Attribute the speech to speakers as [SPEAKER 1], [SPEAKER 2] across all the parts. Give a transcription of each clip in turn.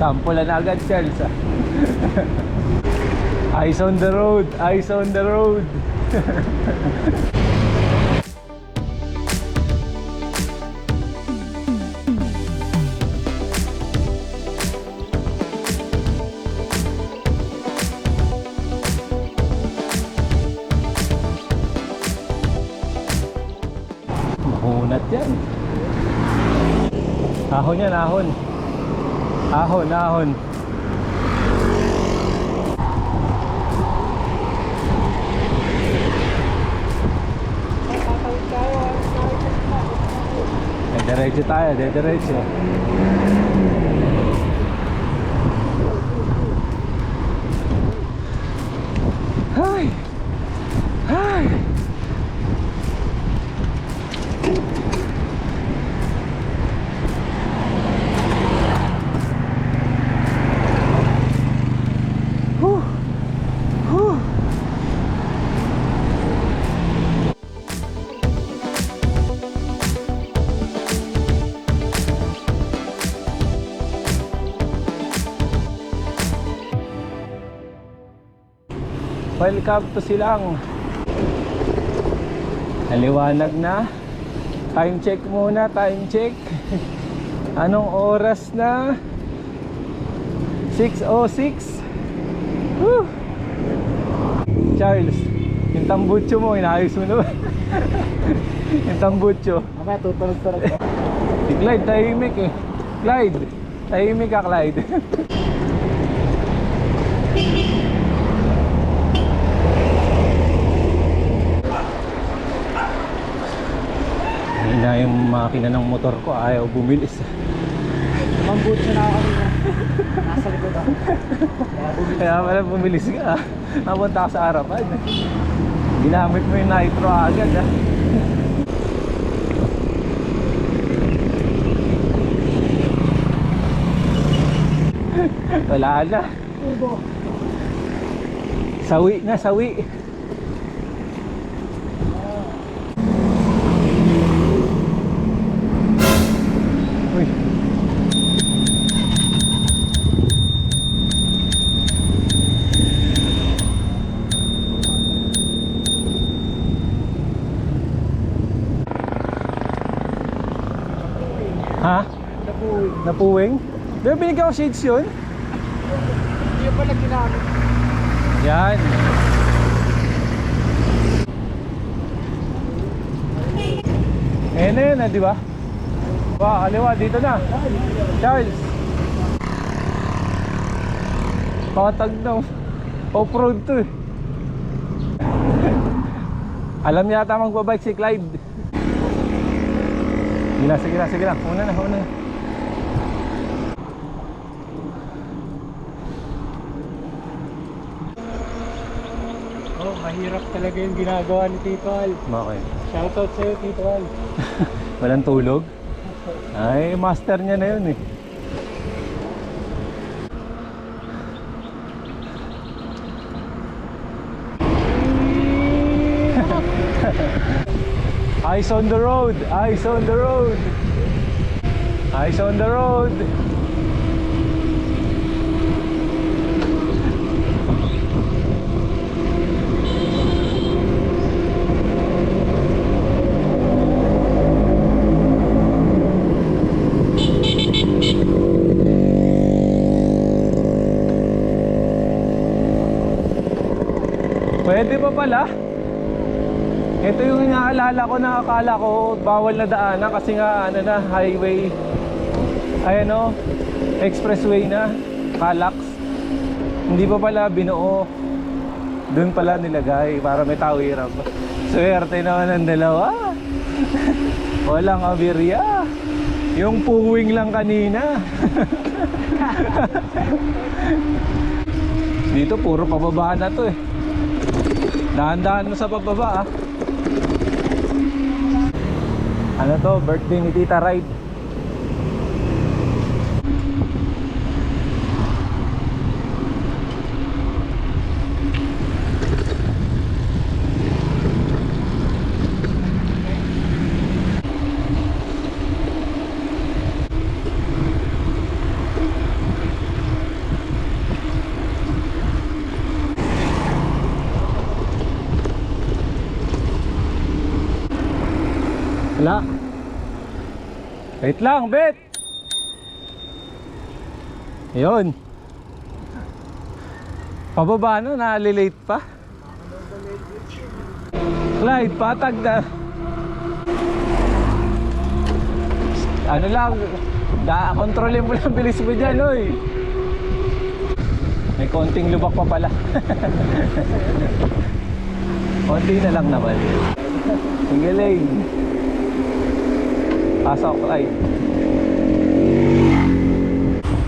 [SPEAKER 1] Sample na agad, Charles. Eyes on the road, eyes on the road. Mahunat yan. Ahon yan, ahon. Ahon, ahon. Diretso tayo, diretso. Hay! Hay! Welcome to Silang. Naliwanag na. Time check muna, time check. Anong oras na? 6:06. Woo! Charles, yung tambutso mo, inaayos mo na ba? Yung tambutso.
[SPEAKER 2] Mamaya tuturog-turog ko.
[SPEAKER 1] Si Clyde, tahimik eh. Clyde, tahimik ka, Clyde. Na yung makina ng motor ko ayaw bumilis.
[SPEAKER 2] Mambutso na ako kanina. Nasa likod ako.
[SPEAKER 1] Kaya pala bumilis ka. Napunta ka sa harapan. Ginamit mo yung nitro agad ha. Wala na. Sawi na, sawi. Ha?
[SPEAKER 2] Napuwing.
[SPEAKER 1] Napuwing? Pero binigyan ko shades yun?
[SPEAKER 2] Hindi pa na ginamit.
[SPEAKER 1] Yan. Ayan na yun di ba? Ba, kaliwa, dito na. Charles. Patag na. Off-road to eh. Alam yata magbabike si Clyde. Sige na, sige na. Una na, una na.
[SPEAKER 2] Oh, mahirap talaga yung ginagawa ni Tito Al.
[SPEAKER 1] Bakit?
[SPEAKER 2] Shoutout sa'yo, Tito Al.
[SPEAKER 1] Walang tulog? Ay, master niya na yun eh. Eyes on the road, eyes on the road. Eyes on the road. Pwede pa pala. Ito yung inaalala ko na akala ko bawal na daanan kasi nga ano na, highway. Ay ano, expressway na, Calax. Hindi pa pala binuo. Doon pala nilagay para may tawiran. Swerte naman ang dalawa. Walang aberya. Yung puwing lang kanina. Dito puro pababa na to eh. Dahan-dahan mo sa pababa ah. Ano to? Birthday ni Tita Ride. Wala. Wait lang, bet. Yun. Pababa na, nalilate pa. Clyde, patag na. Ano lang, kontrolin mo lang bilis mo dyan, oy. May konting lubak pa pala. Konti na lang naman. Ang galing. Pasok, Clyde.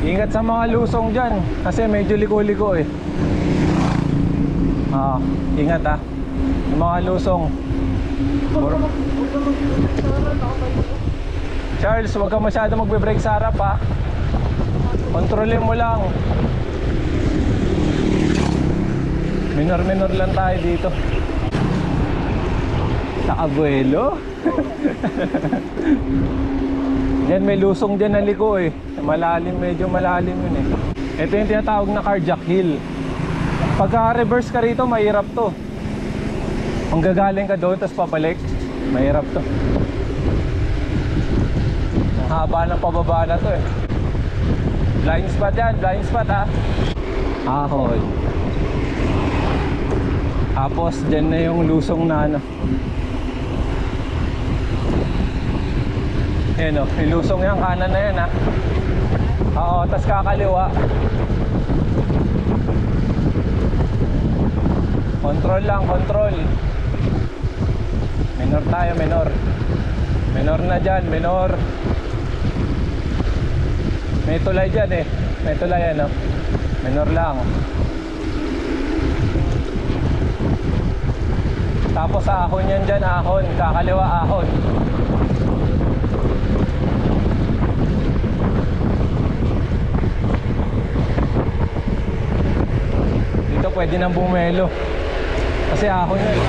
[SPEAKER 1] Ingat sa mga lusong dyan, kasi medyo liko-liko eh. Ingat ah. Yung mga lusong. Charles, huwag ka masyado magbe-brake sa harap ha. Kontrolin mo lang. Minor lang tayo dito. Sa Abuelo. Diyan may lusong dyan na liko eh. Malalim, medyo malalim yun eh. Ito yung tinatawag na carjack hill. Pagka reverse ka rito, mahirap to. Kung gagaling ka doon, tapos papalik, mahirap to. Ang haba ng pababa na to eh. Blind spot yan, blind spot ha. Ahon. Tapos dyan na yung lusong na ano. Ayan o, yung lusong yan, kanan na yan ha. Oo, tapos kakaliwa. Control lang, control. Minor tayo, minor. Minor na dyan, minor. May tulay dyan eh. May tulay ano. Minor lang. Tapos ahon yan dyan, ahon. Kakaliwa, ahon. Dito pwede nang bumelo. Kasi ahon yun.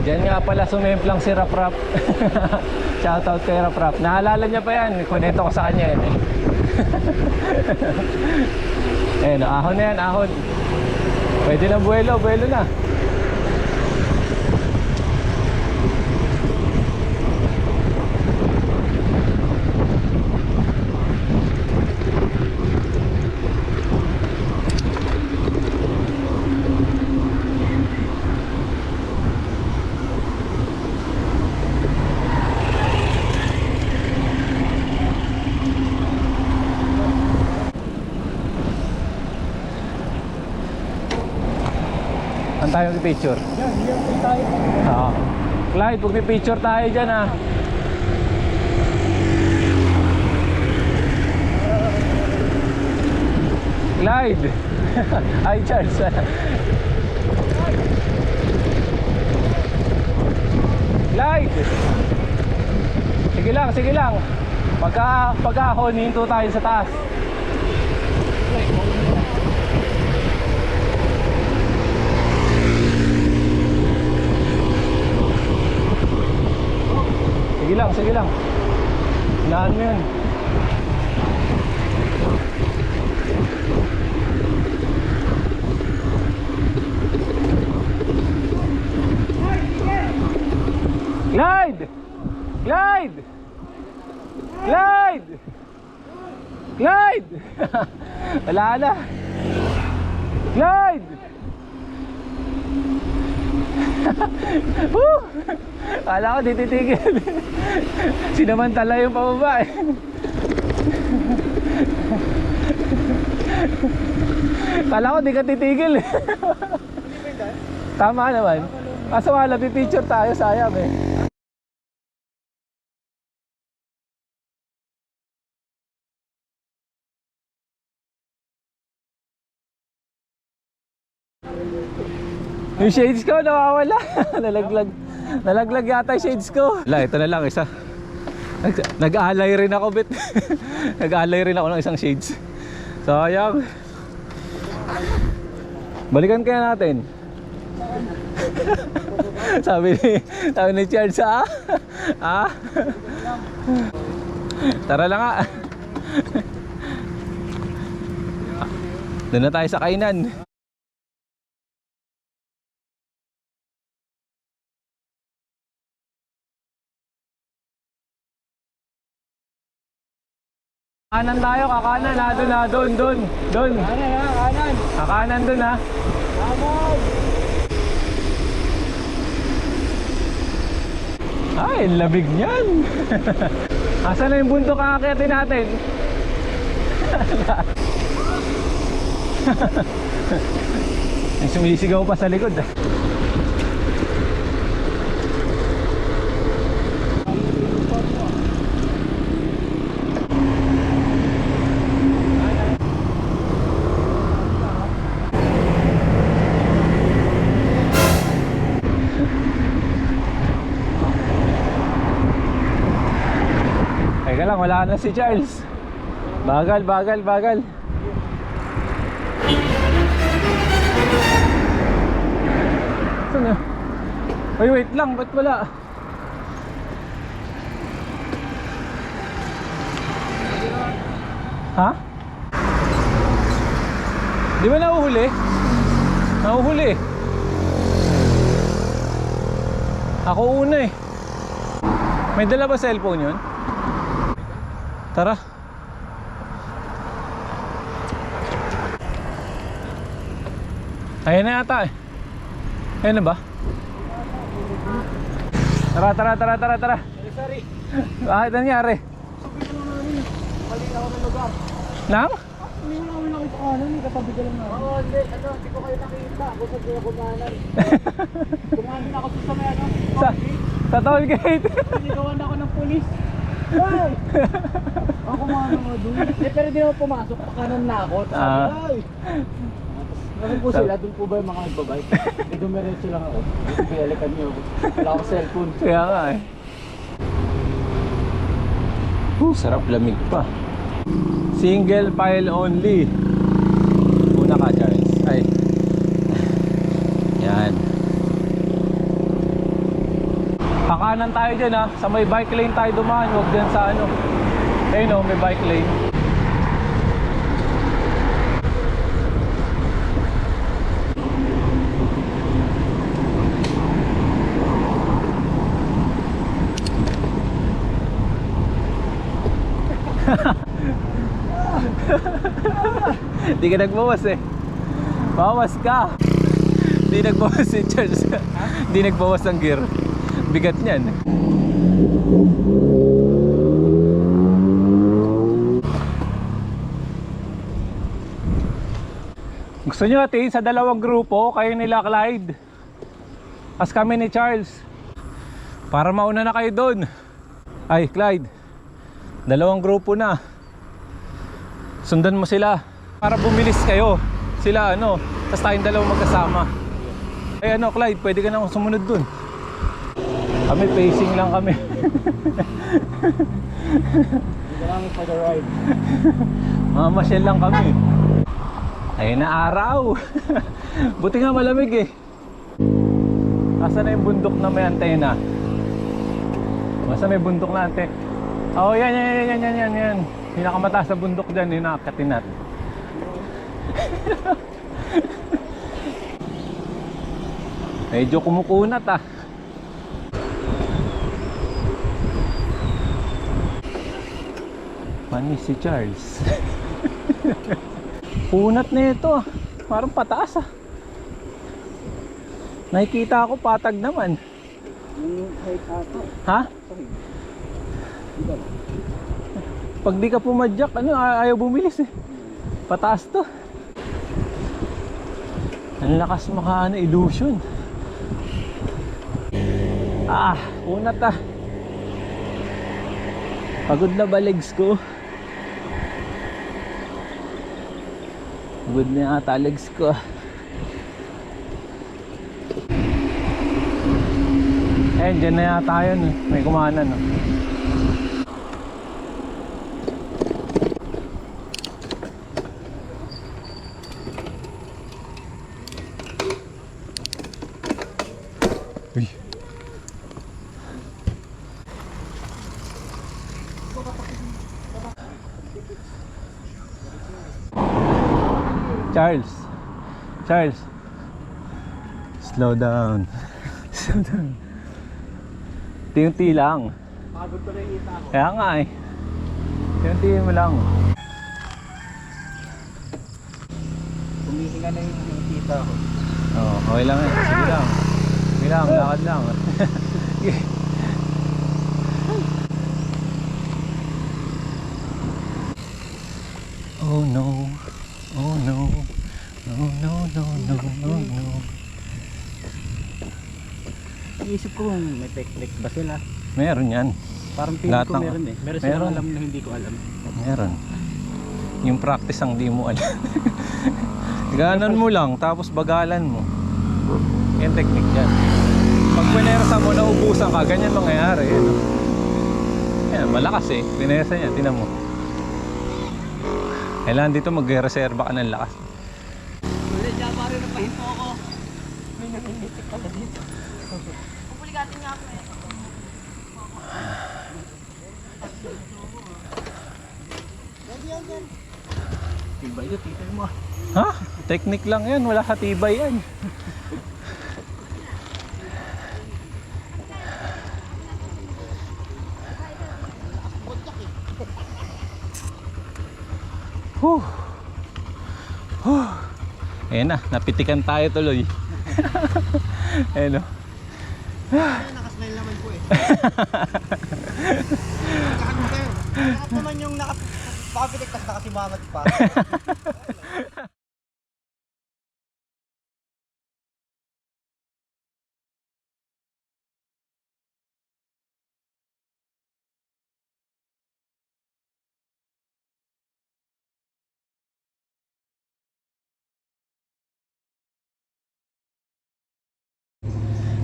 [SPEAKER 1] Diyan nga pala sumemplang si Rap Rap. Shoutout kay Rap Rap. Naalala niya pa yan. Kunento ko sa kanya yan. Ayan, ahon na yan, ahon. Pwede na buwelo, buwelo na. Saan tayo mag-picture?
[SPEAKER 2] Yan tayo.
[SPEAKER 1] Oo. Clyde, mag-picture tayo dyan ha. Clyde. Ay, Charles. Clyde. Sige lang, sige lang. Pagka-ahon, hinto tayo sa taas. Sige lang. Hinaan mo yun. Clyde! Clyde! Clyde! Clyde! Wala na. Clyde! Kala ko di titigil. Sinamantala yung pababa eh. Kala ko di ka titigil eh. Tama naman. Kaso wala, pipicture tayo, sayang eh. Yung shades ko nawawala. Nalaglag yata yung shades ko. Wala, ito na lang isa. Nag-alay rin ako, bet. Nag-alay rin ako ng isang shades. Sayang. Balikan kaya natin. sabi ni Charles, tara lang nga. Doon na tayo sa kainan. Kanan tayo, kakanan ha, doon ha, doon.
[SPEAKER 2] Kanan ha, kanan.
[SPEAKER 1] Kakanan doon ha.
[SPEAKER 2] Kanan.
[SPEAKER 1] Ay, ang labig niyan. Asan na yung bundok ang akyatin natin? May sumisigaw pa sa likod. Teka lang, wala na si Charles. Bagal. Saan na? Ay, wait lang, ba't wala? Ha? Di ba nahuhuli? Nahuhuli. Ako una eh. May dala ba cellphone yun? Tara. Ayan na yata eh. Ayan na ba? Tara.
[SPEAKER 2] Sorry.
[SPEAKER 1] Bakit nangyari?
[SPEAKER 2] Mali ako ng lugar.
[SPEAKER 1] Nang?
[SPEAKER 2] Hindi mo namin nakita kanan, katabi ka lang na. Oo, hindi ko kayo nakita. Ako sa kaya kumanan. Kumanan ako sa may ano.
[SPEAKER 1] Sa toll gate.
[SPEAKER 2] Sinigawan ako ng pulis. Ay! Ako kumanan mo doon. Pero di naman pumasok, pakanan na ako. Sabi, ay! Ano po sila? Doon po ba yung mga nagbabike? Eh, dumiretso lang ako. Pinalikan niyo ako. Wala akong cellphone.
[SPEAKER 1] Kaya nga eh. Sarap, lamig pa. Single file only. Una ka, Charles. Ay. Yan. Kakanan tayo dyan ha. Sa may bike lane tayo dumaan. Huwag dyan sa ano. Ayun o, may bike lane. Di ka nagbawas eh. Bawas ka. Di nagbawas si Charles. Di nagbawas ang gear. Bigat niyan. Gusto nyo natin sa dalawang grupo, kayo nila Clyde as kami ni Charles, para mauna na kayo doon. Ay Clyde, dalawang grupo na. Sundan mo sila para bumilis kayo. Sila ano, tapos tayong dalawang magkasama. Ay ano Clyde, pwede ka na sumunod dun. Kami pacing lang kami.
[SPEAKER 2] Hindi lang for the ride.
[SPEAKER 1] Mamasyal lang kami. Ayun na araw. Buti nga malamig eh. Asan na yung bundok na may antena? Asan na yung bundok na antena? Oh yan. Pinakamataas na bundok dyan, yung nakakatin natin. Medyo kumukunat ah. Manis si Charles. Kunat na ito ah. Parang pataas ah. Nakikita ako patag naman. Ha? Pag di ka pumadyak, ano, ayaw bumilis eh. Pataas to. Ang lakas maka ano, illusion. Ah, unat ah. Pagod na ba legs ko? Pagod na ata legs ko. Eh, dyan na yata yun eh. May kumanan no. Uy. Charles, slow down. Slow down. Tinti lang.
[SPEAKER 2] Pagod ko na yung ita ko.
[SPEAKER 1] Kaya nga eh. Tinti mo lang.
[SPEAKER 2] Pahinga na yung tita ko.
[SPEAKER 1] Oo, okay lang eh. Sige lang. Sige lang, lakad lang. Oh no. Oh no. Oh no, no, no, no, no.
[SPEAKER 2] Iisip ko kung may technique ba sila.
[SPEAKER 1] Meron yan.
[SPEAKER 2] Parang feeling
[SPEAKER 1] Lahat
[SPEAKER 2] ko
[SPEAKER 1] ng-
[SPEAKER 2] meron eh. Meron
[SPEAKER 1] meron.
[SPEAKER 2] silang alam na hindi ko alam.
[SPEAKER 1] Meron. Yung practice ang di mo alam. Ganon mo lang, tapos bagalan mo. Yan technique yan. Pag pinersa mo, naubusan ka, ganyan mangyayari. Yan, yan malakas eh. Pinersa niya, tinan mo. Kailangan dito mag-reserva ka ng lakas.
[SPEAKER 2] Ulit, pa rin napahinto ako. May nangingitik pala dito.
[SPEAKER 3] Pupuligatin niya ako eh.
[SPEAKER 2] Tibay ito, tita mo.
[SPEAKER 1] Ha? Technique lang yan, wala katibay yan. Huh. Huh. Ayan na, napitikan tayo tuloy. Ayan o.
[SPEAKER 2] Nakasmile naman po eh. Kakano kayo? Lahat naman yung nakapitik tas nakasimangat pa.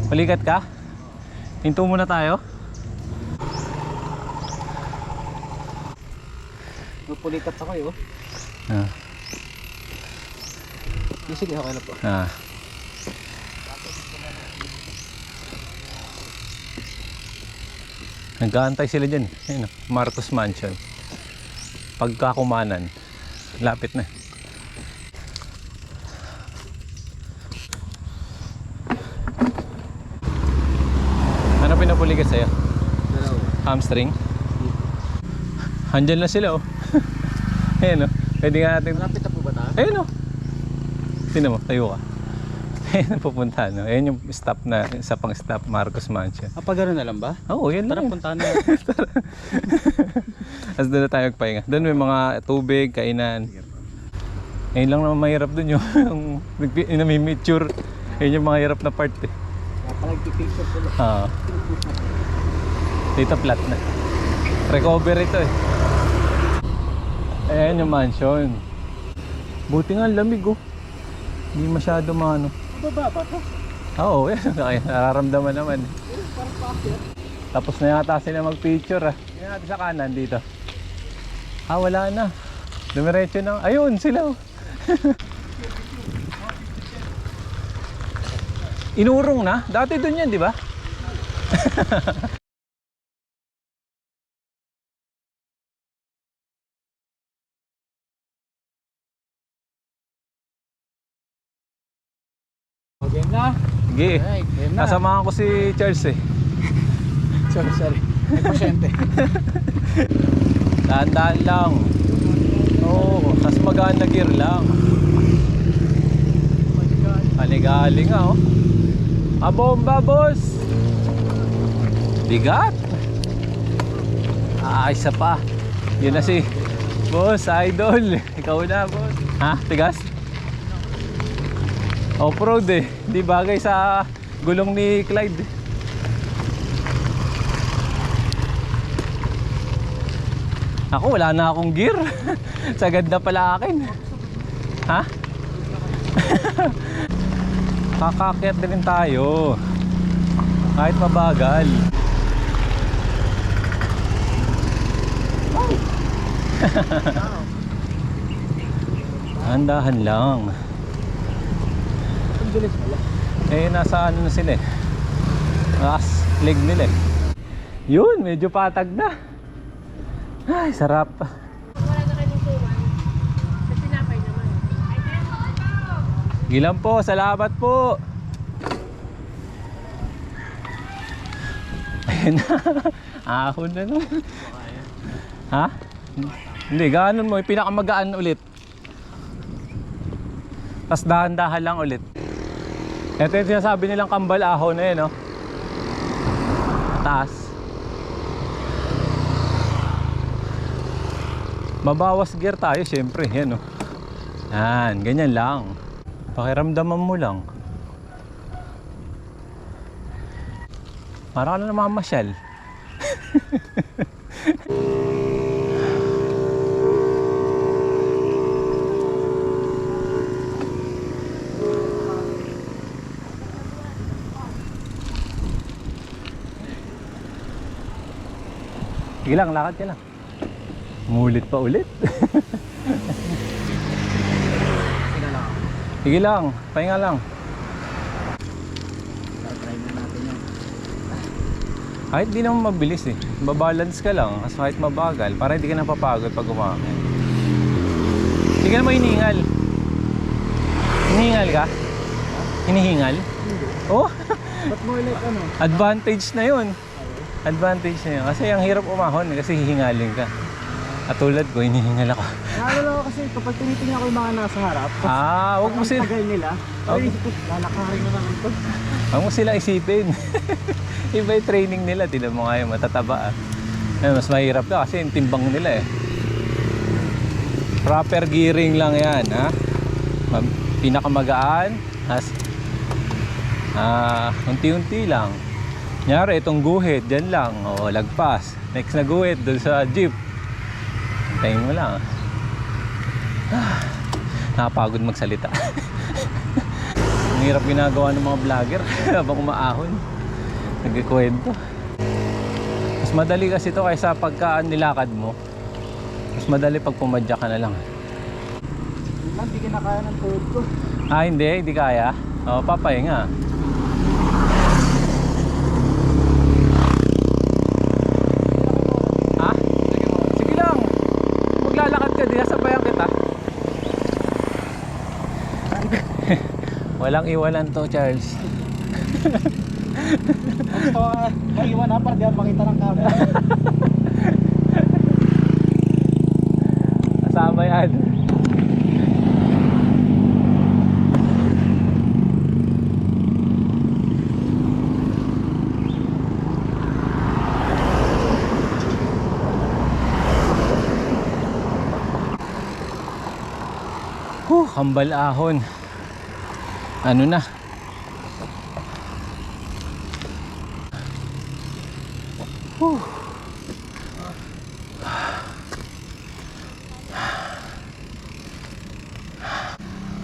[SPEAKER 1] Palikat ka? Hinto muna tayo.
[SPEAKER 2] Pupulikat ako eh oh.
[SPEAKER 1] Ah.
[SPEAKER 2] Sige, okay na po.
[SPEAKER 1] Ah. Nag-aantay sila dyan. Ayun, Marcos Mansion. Pagkakumanan. Lapit na. Ano pinapulikat sa'yo?
[SPEAKER 2] Dalawa.
[SPEAKER 1] Hamstring? Handyan na sila oh. Ayun oh. Pwede nga natin.
[SPEAKER 2] Malapit na po ba tayo?
[SPEAKER 1] Ayun oh. Sino mo? Tayo ka. Ayun ang pupuntahan. No? Ayun yung stop na, isa pang stop, Marcos Mansion.
[SPEAKER 2] Ah, pag gano'n na lang ba?
[SPEAKER 1] Oo, yan
[SPEAKER 2] Tara,
[SPEAKER 1] lang.
[SPEAKER 2] puntahan na.
[SPEAKER 1] Tapos doon na tayo magpahinga. Doon may mga tubig, kainan. Ayun lang naman mahirap doon yung namimitsure. Ayun yung mga hirap na part eh.
[SPEAKER 2] Nagpipicture sila.
[SPEAKER 1] Dito flat na. Recover ito eh. Ayan yung mansion. Buti nga lamig oh. Hindi masyado maano.
[SPEAKER 2] Baba ba ito?
[SPEAKER 1] Oo, yan. Ay, nararamdaman naman. Tapos na yata sila mag-picture ah. Yan natin sa kanan dito. Ah, wala na. Dumiretso na. Ayun, sila. Inurong na? Dati doon yan, di ba?
[SPEAKER 2] Game na.
[SPEAKER 1] Sige.
[SPEAKER 2] Alright, game na.
[SPEAKER 1] Nasamahan ko si Charles eh.
[SPEAKER 2] Sorry. May pasyente.
[SPEAKER 1] Dahan-dahan lang. Oo, tas magaan na gear lang. Galing nga oh. Abomba boss. Bigat. Ah, isa pa. Yun na si Boss Idol. Ikaw na boss. Ha? Tigas? Off-road eh. Di bagay sa gulong ni Clyde. Ako wala na akong gear. Sagad na pala akin. Ha? Kakakyat din tayo. Kahit mabagal. Handahan lang.
[SPEAKER 2] Ang bilis pala.
[SPEAKER 1] Eh nasa ano na sila eh. Last leg nila eh. Yun, medyo patag na. Ay, sarap.
[SPEAKER 3] Wala na kanyang tuwan. Kasi tinapay naman.
[SPEAKER 1] Gilan po, salamat po. Ayun na. Ahon na no. Ha? Hindi, gano'n mo. Pinakamagaan ulit. Tapos dahan-dahan lang ulit. Ito yung sinasabi nilang kambal ahon na yun, no? Taas. Mabawas gear tayo, syempre. Yan, no? Yan, ganyan lang. Pakiramdaman mo lang. Para ka na namamasyal. Sige lang, lakad ka lang. Ngulit pa ulit. Sige lang, pahinga lang.
[SPEAKER 2] Try na natin yan.
[SPEAKER 1] Kahit di naman mabilis eh. Babalance ka lang. Kasi kahit mabagal, para hindi ka napapagod pag umakit. Hindi ka naman hinihingal. Hinihingal ka? Hinihingal? Oh,
[SPEAKER 2] But more like ano?
[SPEAKER 1] advantage na yun. Advantage na yun. Kasi ang hirap umahon kasi hihingalin ka. At tulad ko, hinihingal ako.
[SPEAKER 2] Naalala ko kasi kapag tinitingnan ko yung mga nasa harap,
[SPEAKER 1] Huwag mo
[SPEAKER 2] ang
[SPEAKER 1] sila.
[SPEAKER 2] tagal nila,
[SPEAKER 1] Huwag-
[SPEAKER 2] ay isip ko, lalakarin na naman to.
[SPEAKER 1] Huwag mo sila isipin. Iba yung training nila. Tignan mo nga yung matataba. Mas mahirap ka kasi yung timbang nila eh. Proper gearing lang yan. Ha? Pinakamagaan. Unti-unti lang. Nyari, itong guhit, dyan lang. O, lagpas. Next na guhit, dun sa jeep. Hintayin mo lang. Nakapagod magsalita. Ang hirap ginagawa ng mga vlogger habang umaahon. Nagkikwento. Mas madali kasi ito kaysa pagka nilakad mo. Mas madali pag pumadya ka na lang.
[SPEAKER 2] Hindi ka na kaya ng tuhod ko.
[SPEAKER 1] Hindi kaya. O, papahinga. Ha? Sige lang. Maglalakad ka din, sabayan kita. Walang iwanan to, Charles.
[SPEAKER 2] Gusto ko maiwan ha, para di ako makita ng camera.
[SPEAKER 1] Kasama yan. Kambal ahon. Ano na?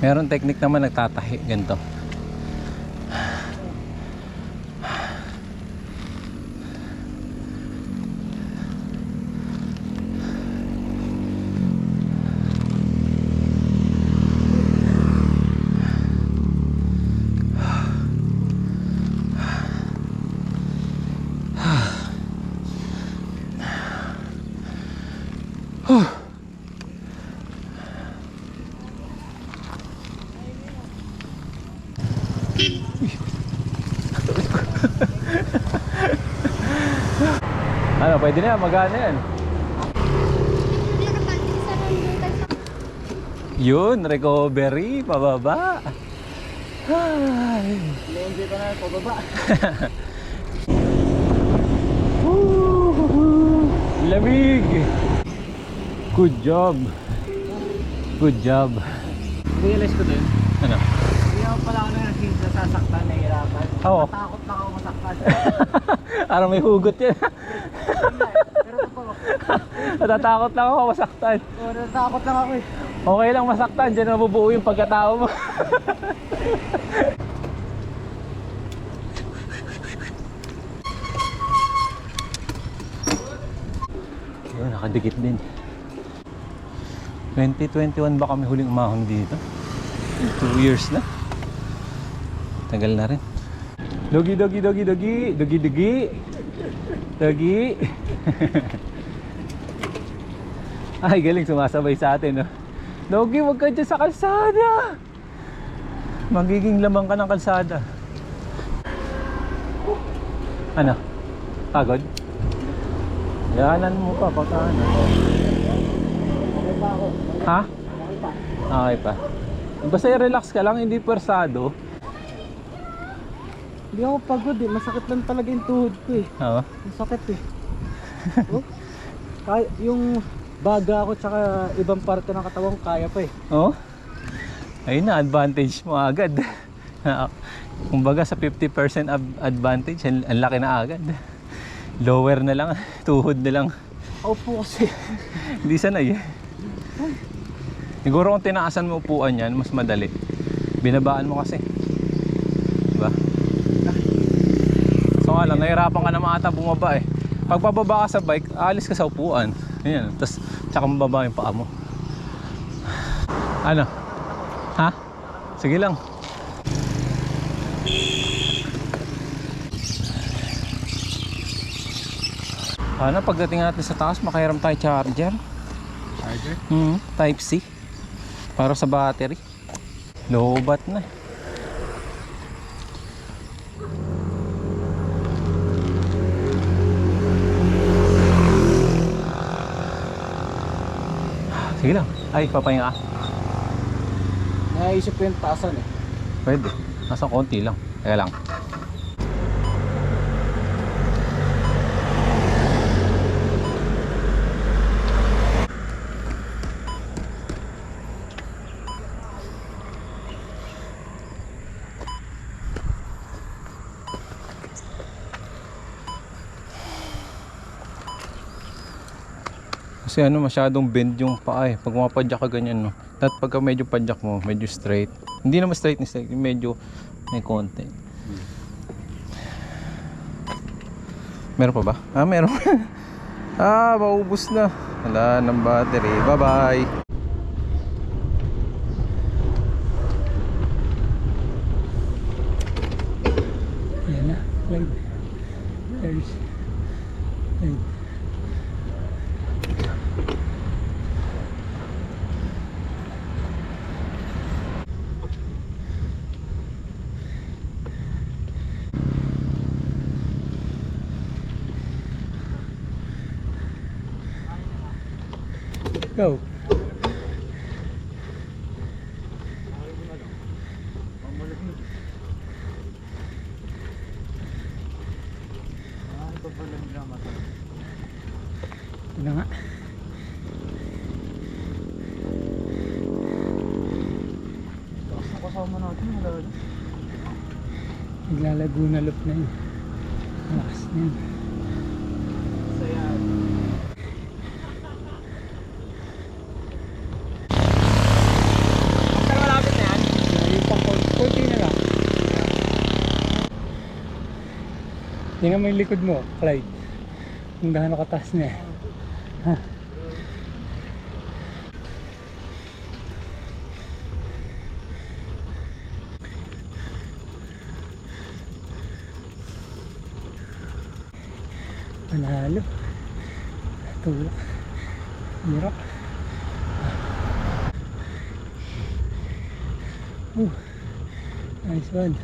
[SPEAKER 1] Meron technique naman nagtatahi ganito. Ano, pwede na yan, magana yan. Yun, recovery, pababa. Ay.
[SPEAKER 2] Hindi pa na pababa.
[SPEAKER 1] Lamig. Good job. Good job.
[SPEAKER 2] Realize ko din.
[SPEAKER 1] Ano?
[SPEAKER 2] Hindi ako pala ako nasasaktan, nahihirapan.
[SPEAKER 1] Oo.
[SPEAKER 2] Matakot na ako masaktan.
[SPEAKER 1] Parang may hugot yan.
[SPEAKER 2] Pero totoo.
[SPEAKER 1] Natatakot lang ako masaktan.
[SPEAKER 2] Oo, natatakot lang ako eh.
[SPEAKER 1] Okay lang masaktan, dyan mabubuo yung pagkatao mo. Yun, nakadikit din. 2021 ba kami huling umahon dito? 2 years na. Tagal na rin. Dogi, dogi, dogi, dogi. Dogi, dogi. Dogi. Ay, galing sumasabay sa atin, no? Dogi, wag ka dyan sa kalsada. Magiging lamang ka ng kalsada. Ano? Pagod? Yanan mo pa pagka ano.
[SPEAKER 2] Okay pa ako.
[SPEAKER 1] Ha?
[SPEAKER 2] Okay pa.
[SPEAKER 1] Okay pa. Basta i-relax ka lang, hindi persado.
[SPEAKER 2] Hindi ako pagod eh. Masakit lang talaga yung tuhod ko eh.
[SPEAKER 1] Oo.
[SPEAKER 2] Masakit eh. Oh? Kaya, yung baga ako tsaka ibang parte ng katawan ko kaya pa eh.
[SPEAKER 1] Oh? Ayun na, advantage mo agad. Kumbaga sa 50% advantage, ang laki na agad. Lower na lang, tuhod na lang.
[SPEAKER 2] Opo kasi.
[SPEAKER 1] Hindi sanay eh. Siguro kung tinaasan mo upuan yan, mas madali. Binabaan mo kasi. Diba? So nga lang, nahirapan ka naman ata bumaba eh. Pag bababa ka sa bike, aalis ka sa upuan. Ayan, tapos tsaka mababa yung paa mo. Ano? Ha? Sige lang. Ano, pagdating natin sa taas, makahiram tayo charger.
[SPEAKER 2] Charger?
[SPEAKER 1] Type C. Para sa battery. Lobat na. Sige lang. Ay, papahinga ka.
[SPEAKER 2] Naisip ko yung taasan eh.
[SPEAKER 1] Pwede. Nasa konti lang. Kaya lang. Kasi ano, masyadong bend yung paa eh. Pag mapadyak ka ganyan, no. At pagka medyo padyak mo, medyo straight. Hindi naman straight ni straight, medyo may konti. Meron pa ba? Ah, meron. Ah, maubos na. Wala ng battery. Bye-bye.
[SPEAKER 2] Yan na. Live. There's live. Go. Ito na nga. Kasama natin, naglalago na loop na yun. Malakas na yun. Saya. Saan malapit na yan? Yung pang 40 na lang. Tingnan mo yung likod mo, Clyde. Kung gaano kataas na yan. Ha? Panalo. Tulak. Hirap. Nice one.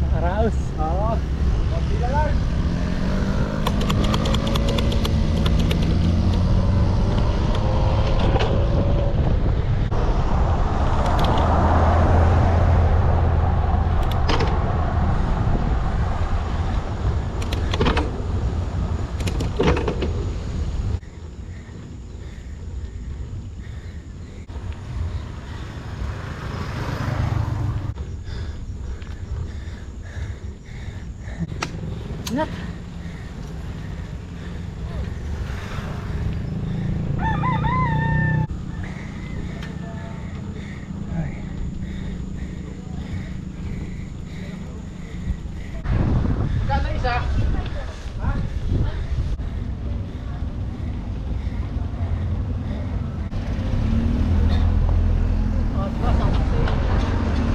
[SPEAKER 2] Nakaraos. Oo. Pila lang. Nak. Ay. Magkano isa? Ha?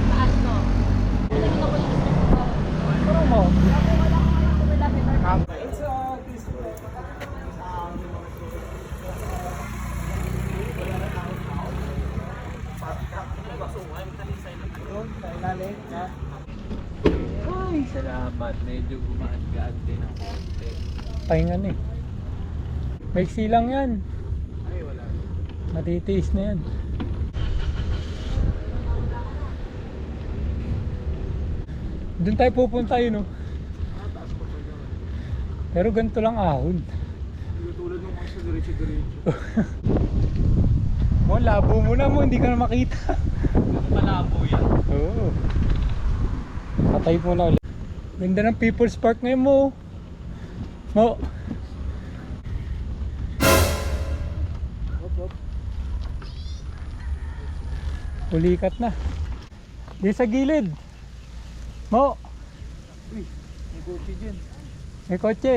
[SPEAKER 3] Taas no.
[SPEAKER 2] Pero mo.
[SPEAKER 1] Salamat. Medyo gumaan-gaan din ang konti.
[SPEAKER 4] Pahingan eh. Maiksi lang yan.
[SPEAKER 1] Ay, wala.
[SPEAKER 4] Matitiis na yan. Doon tayo pupunta yun, no? Pero ganito lang ahon.
[SPEAKER 1] Hindi tulad nung mga sa diretso-diretso.
[SPEAKER 4] Mo, labo mo na mo, hindi ka na makita.
[SPEAKER 1] Malabo yan.
[SPEAKER 4] Oo. Patay mo na ulit. Ganda ng People's Park ngayon mo. Mo. Ulikat na. Di sa gilid. Mo.
[SPEAKER 1] Uy, may kotse dyan.
[SPEAKER 4] May kotse.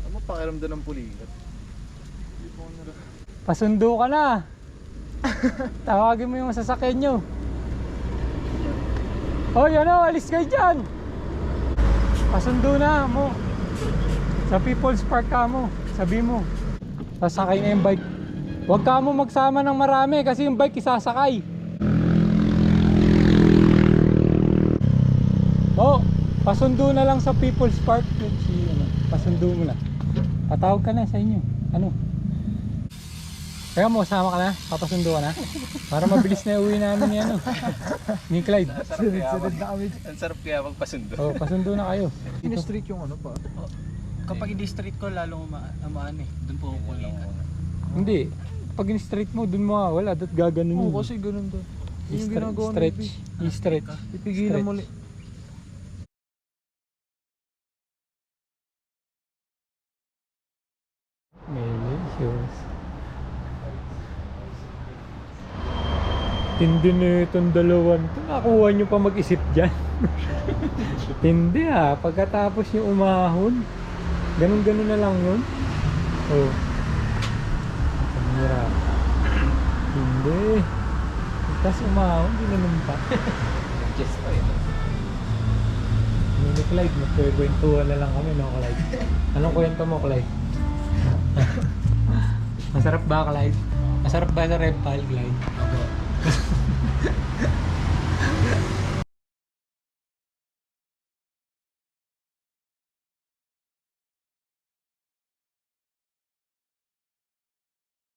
[SPEAKER 1] Ano pakiramdam ng pulikat?
[SPEAKER 4] Pasundo ka na. Tawagin mo yung sasakyan nyo. Hoy, ano, alis kayo dyan. Pasundo na mo. Sa People's Park ka mo. Sabi mo. Sasakay na yung bike. Huwag ka mo magsama ng marami kasi yung bike isasakay. Oh, pasundo na lang sa People's Park. Pasundo mo na. Patawag ka na sa inyo. Ano? Kaya mo, sama ka na? Papasundo ka na? Para mabilis na uwi namin ni ano. Ni Clyde.
[SPEAKER 2] Sunod na kami.
[SPEAKER 1] Ang sarap kaya magpasundo.
[SPEAKER 4] Oh, pasundo na kayo.
[SPEAKER 2] In-street yung ano pa.
[SPEAKER 5] Kapag hindi street ko, lalong umaan eh. Doon po ako kulitan.
[SPEAKER 4] Hindi. Pag in-straight mo, dun mo wala. Dot gaganon
[SPEAKER 2] Oo,
[SPEAKER 4] yun.
[SPEAKER 2] kasi ganun to. Yun yung ginagawa na
[SPEAKER 4] Stretch. I-stretch.
[SPEAKER 2] Ipigilan mo ulit.
[SPEAKER 4] Delicious. Tindi na itong dalawan to. Nakuha nyo pa mag-isip dyan. Tindi pagkatapos yung umahon. Ganun-ganun na lang yun. Oh. Ang hirap. Hindi. Tapos umahon, di na numpa.
[SPEAKER 1] Just pa yun.
[SPEAKER 4] Ni Clyde, magkwentuhan na lang kami, no, Clyde? Anong kwento mo, Clyde? Masarap ba, Clyde? Masarap ba sa reptile, Clyde?